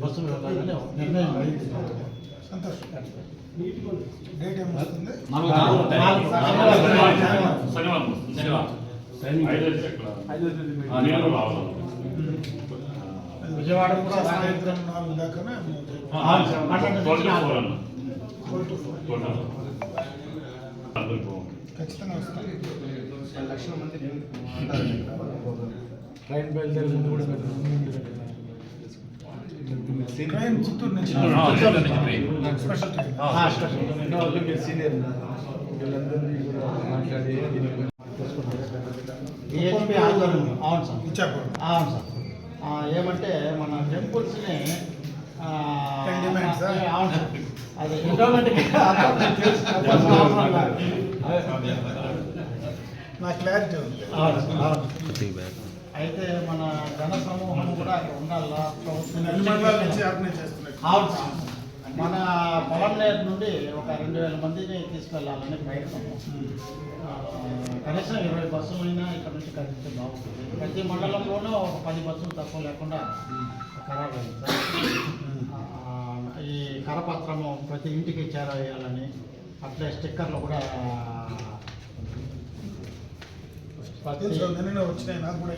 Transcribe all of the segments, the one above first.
బస్సులు వెళ్ళాలని నిర్ణయం అయింది. సంతోషం. డేట్ ఏం వస్తుంది? విజయవాడ కూడా సాయంత్రం 4 దాకానే ఖచ్చితంగా వస్తాం. 10 లక్షల మంది ట్రైన్ బయలుదేరి ముందు కూడా ట్రైన్ చిత్తూరు నుంచి స్పెషల్ ట్రైన్. సీనియర్ వీళ్ళందరినీ కూడా మాట్లాడి ఏఎస్పీ ఆధ్వర్యం. అవును సార్, ఇచ్చాపురం. అవును సార్. ఏమంటే మన టెంపుల్స్ని అవును సార్, అది ఎండోమెంట్కి నా క్లారిటీ ఉంది. అయితే మన జన సమూహం కూడా అక్కడ ఉండాలా అన్ని మండలాల నుంచి ఆర్గనైజ్ చేస్తున్నారు. అవును సార్. మన పొలంనేరు నుండి ఒక 2000 మందిని తీసుకెళ్లాలనే ప్రయత్నం. కనీసం 20 బస్సులైనా ఇక్కడ నుంచి కదిలిస్తే బాగుంటుంది. ప్రతి మండలంలోనూ ఒక 10 బస్సులు తక్కువ లేకుండా ఖరారు అయింది సార్. ఈ కరపత్రము ప్రతి ఇంటికి చేరవేయాలని, అట్లే స్టిక్కర్లు కూడా నిన్న వచ్చినాయి నాకు కూడా.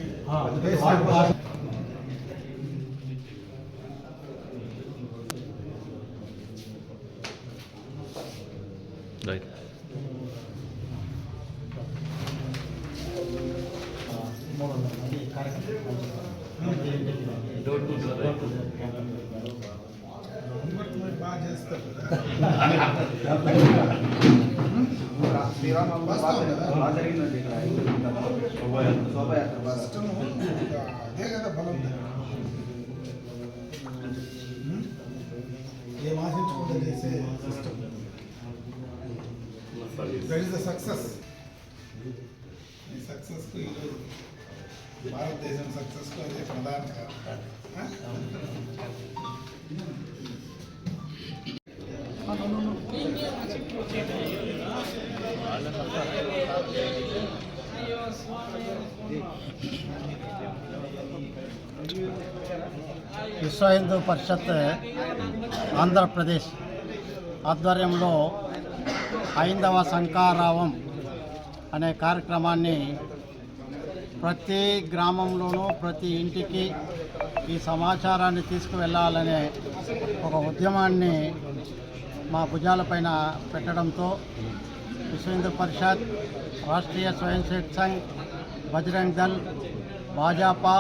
బాగా చేస్తారు అదే కదా బలం. ఏం ఆశించుకుంటే చేసే system. That is the success. ఈ సక్సెస్కు ఈరోజు భారతదేశం సక్సెస్కు అదే ప్రధాన కారణం. విశ్వ హిందూ పరిషత్ ఆంధ్రప్రదేశ్ ఆధ్వర్యంలో హైందవ శంఖారావం అనే కార్యక్రమాన్ని ప్రతి గ్రామంలోనూ ప్రతి ఇంటికి ఈ సమాచారాన్ని తీసుకువెళ్ళాలనే ఒక ఉద్యమాన్ని మా భుజాలపైన పెట్టడంతో విశ్వ హిందూ పరిషత్, రాష్ట్రీయ స్వయం సేవక్ సంఘ్, బజరంగ్ దళ్, భాజపా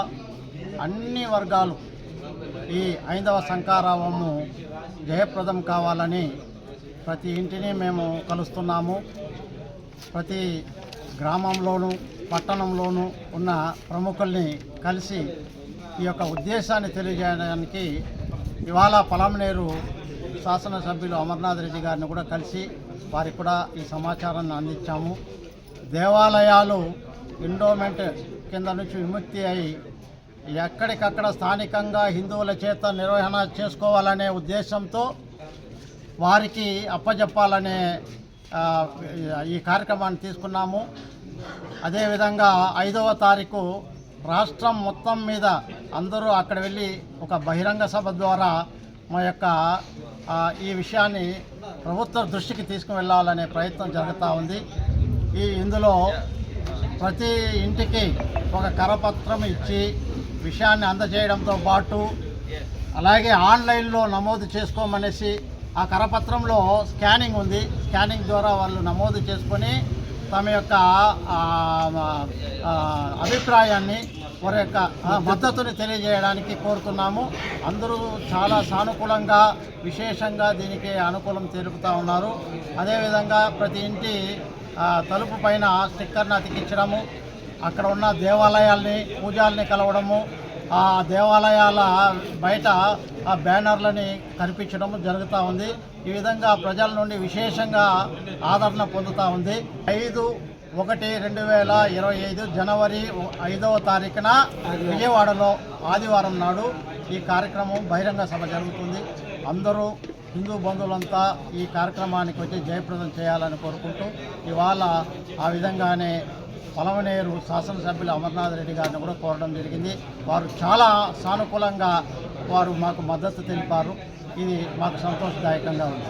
అన్ని వర్గాలు ఈ హైందవ శంఖారావము జయప్రదం కావాలని ప్రతి ఇంటిని మేము కలుస్తున్నాము. ప్రతి గ్రామంలోనూ పట్టణంలోనూ ఉన్న ప్రముఖుల్ని కలిసి ఈ యొక్క ఉద్దేశాన్ని తెలియజేయడానికి ఇవాళ పొలంనేరు శాసనసభ్యులు అమర్నాథ్ రెడ్డి గారిని కూడా కలిసి వారికి కూడా ఈ సమాచారాన్ని అందించాము. దేవాలయాలు ఎండోమెంట్ కింద నుంచి విముక్తి అయి ఎక్కడికక్కడ స్థానికంగా హిందువుల చేత నిర్వహణ చేసుకోవాలనే ఉద్దేశంతో వారికి అప్పజెప్పాలనే ఈ కార్యక్రమాన్ని తీసుకున్నాము. అదేవిధంగా 5వ తారీఖు రాష్ట్రం మొత్తం మీద అందరూ అక్కడ వెళ్ళి ఒక బహిరంగ సభ ద్వారా మా యొక్క ఈ విషయాన్ని ప్రభుత్వ దృష్టికి తీసుకువెళ్ళాలనే ప్రయత్నం జరుగుతూ ఉంది. ఇందులో ప్రతి ఇంటికి ఒక కరపత్రం ఇచ్చి విషయాన్ని అందజేయడంతో పాటు అలాగే ఆన్లైన్లో నమోదు చేసుకోమనేసి ఆ కరపత్రంలో స్కానింగ్ ఉంది. స్కానింగ్ ద్వారా వాళ్ళు నమోదు చేసుకొని తమ యొక్క అభిప్రాయాన్ని వారి యొక్క మద్దతుని తెలియజేయడానికి కోరుతున్నాము. అందరూ చాలా సానుకూలంగా విశేషంగా దీనికి అనుకూలం తెలుపుతూ ఉన్నారు. అదేవిధంగా ప్రతి ఇంటి తలుపు పైన స్టిక్కర్ని అతికించడము, అక్కడ ఉన్న దేవాలయాల్ని పూజాలని కలవడము, ఆ దేవాలయాల బయట ఆ బ్యానర్లని కనిపించడము జరుగుతూ ఉంది. ఈ విధంగా ప్రజల నుండి విశేషంగా ఆదరణ పొందుతూ ఉంది. 5/1/2025 జనవరి 5వ తారీఖున విజయవాడలో ఆదివారం నాడు ఈ కార్యక్రమం బహిరంగ సభ జరుగుతుంది. అందరూ హిందూ బంధువులంతా ఈ కార్యక్రమానికి వచ్చి జయప్రదం చేయాలని కోరుకుంటూ ఇవాళ ఆ విధంగానే పొలంనేరు శాసనసభ్యులు అమర్నాథ్ రెడ్డి గారిని కూడా కోరడం జరిగింది. వారు చాలా సానుకూలంగా వారు మాకు మద్దతు తెలిపారు. ఇది మాకు సంతోషదాయకంగా ఉంది.